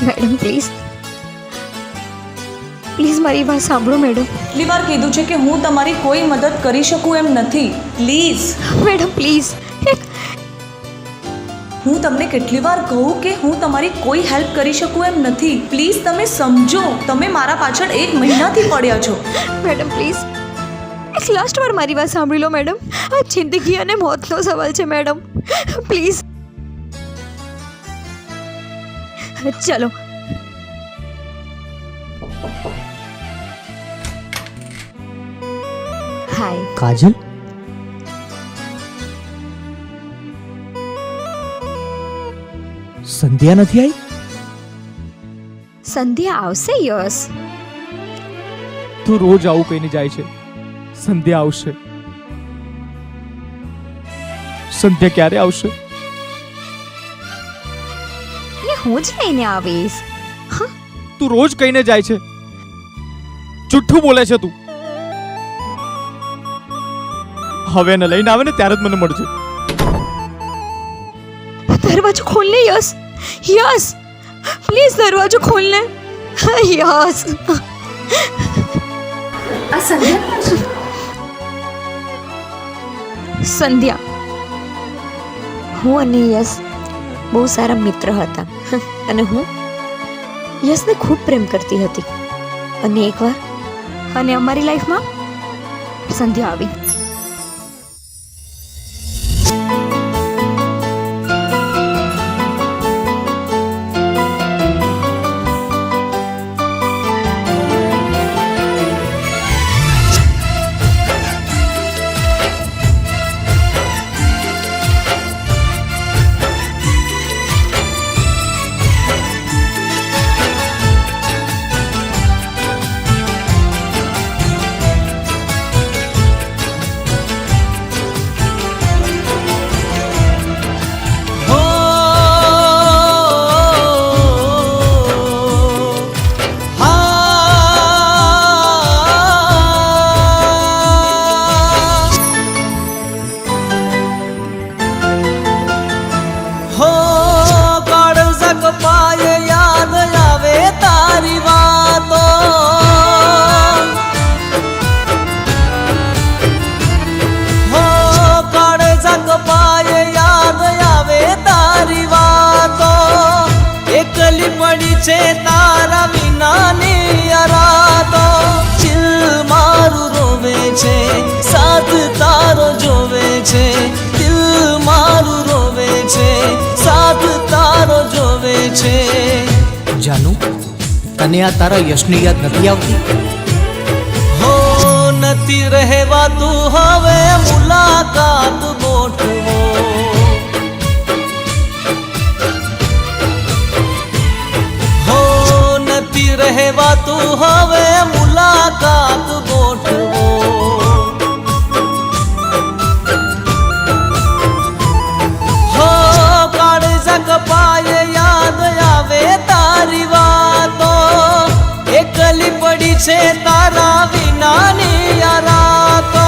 Madam please please મારી વાત સાંભળો મેડમ. કેટલી વાર કીધું છે કે હું તમારી કોઈ મદદ કરી શકું એમ નથી. Please madam please. હું તમને કેટલી વાર કહું કે હું તમારી કોઈ હેલ્પ કરી શકું એમ નથી. પ્લીઝ તમે સમજો. તમે મારા પાછળ 1 મહિનાથી પડ્યા છો. મેડમ પ્લીઝ એક લાસ્ટ વાર મારી વાત સાંભળી લો મેડમ. આ જિંદગી અને મોતનો સવાલ છે મેડમ. પ્લીઝ ચલો. હાય કાજલ, સંધ્યા નથી આવી? સંધ્યા આવશે યસ. તું રોજ આવું કહીને જાય છે. સંધ્યા આવશે. સંધ્યા ક્યારે આવશે? અને હું જ લઈને આવીશ. તું રોજ કહીને જાય છે. જુઠ્ઠું બોલે છે તું. હવે એને લઈને આવે ને ત્યારે જ મને મળશે. દરવાજો ખોલ લે યસ. યસ પ્લીઝ દરવાજો ખોલ લે. યસ. આ સંધ્યા. હું અને યસ બહુ સારા મિત્ર હતા અને હું યસને ખૂબ પ્રેમ કરતી હતી. અને એકવાર અને અમારી લાઈફમાં સંધ્યા આવી. છે તારા વિનાની અરાતો. દિલ મારું રોવે છે, સાથ તારો જોવે છે. દિલ મારું રોવે છે, સાથ તારો જોવે છે. જાનુ, તને આ તારા યશની યાદ નથી આવતી? હો નથી રહેવાતું હવે મુલાકાત ગોઠવો. રહેવાતું હવે મુલાકાત ગોઠવો. હો કાળજા કપાય યાદ આવે તારી વાતો. એકલી પડી છે તારા વિનાની આ રાતો.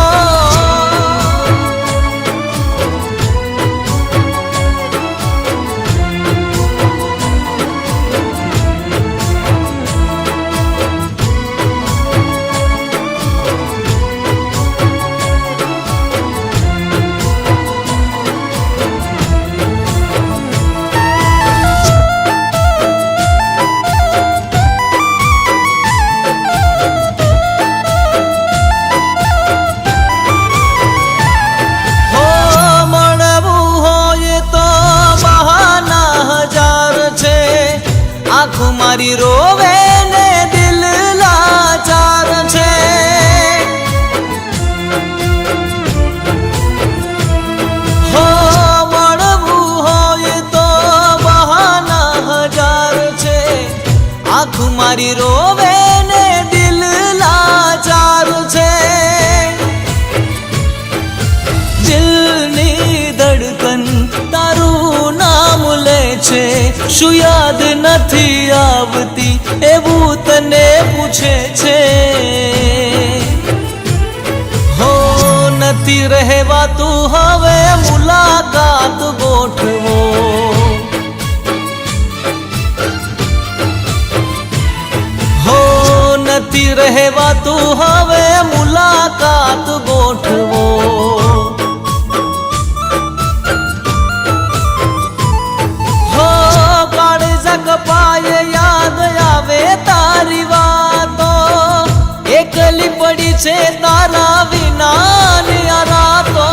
મારી રોવે ને દિલ લાચાર છે. હો મળવું હોય તો બહાના 1000 છે. આંખ મારી રોવે ને દિલ લાચાર છે. દિલની ધડકન તારું નામ લે છે. શું યાદ નથી આવતી એવું તને પૂછે છે. હો નથી રહેવાતું હવે મુલાકાત ગોઠવો. રહેવાતું હવે મુલાકાત ગોઠવો. હો કાળજા કપાય યાદ આવે તારી વાતો, એકલી પડી છે તારા વિનાની આ રાતો.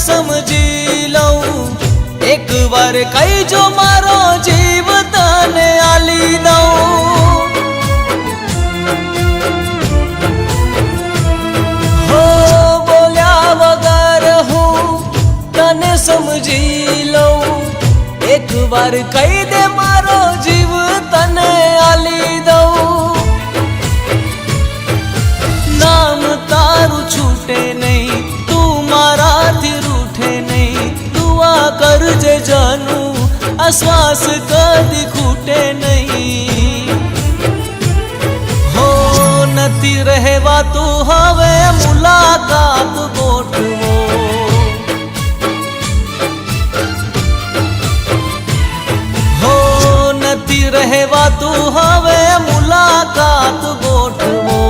સમજી લઉં એક વાર કઈ જો મારો જીવ તને આલી દઉં. હો બોલ્યા વગર હું તને સમજી લઉં, એક વાર કહી દે મારો જીવ તને આલી દઉં. નામ તારું છૂટે નહીં, તું મારાથી રૂઠે નહીં, દુઆ કરજે જાનું આ શ્વાસ કદી ખૂટે નહીં. હો નથી રહેવાતું હવે મુલાકાત ગોઠવો. હો નથી રહેવાતું હવે મુલાકાત ગોઠવો.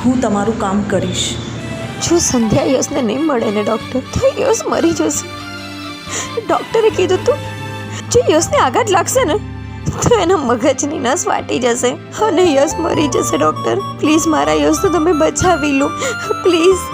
હું તમારું કામ કરીશ. જો સંધ્યા યશને નહીં મળે ને ડૉક્ટર, તો યશ મરી જશે. ડૉક્ટરે કીધું તું જો યશને આઘાત લાગશે ને તો એના મગજની નસ ફાટી જશે અને યશ મરી જશે. ડૉક્ટર પ્લીઝ મારા યશને તમે બચાવી લો પ્લીઝ.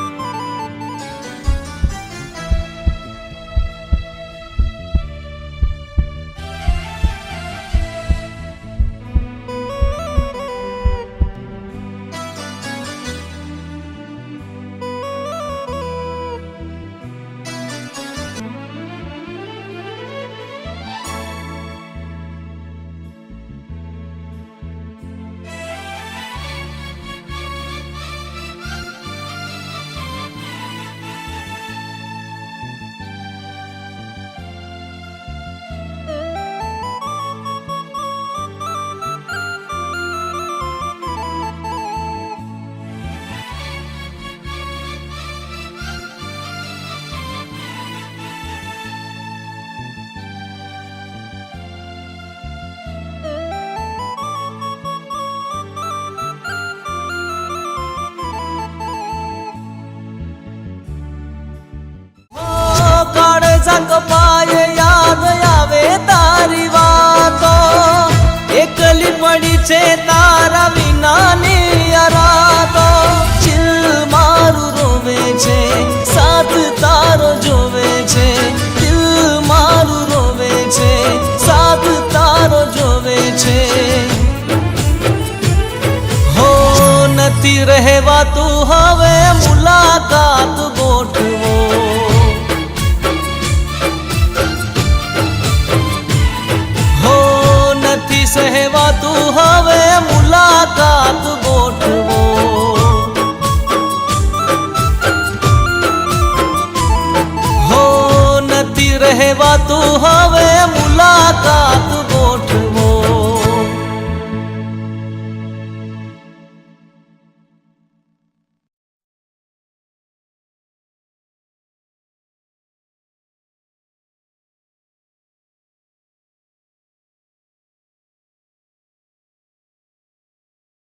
કપાય યાદ આવે તારી વાતો, એકલી પડી છે તારા વિનાની આ રાતો. દિલ મારું રોવે છે, સાથ તારો જોવે છે. દિલ મારું રોવે છે, સાથ તારો જોવે છે. હો નથી રહેવાતું હવે મુલાકાત ગોઠવો. સહેવાતું હવે મુલાકાત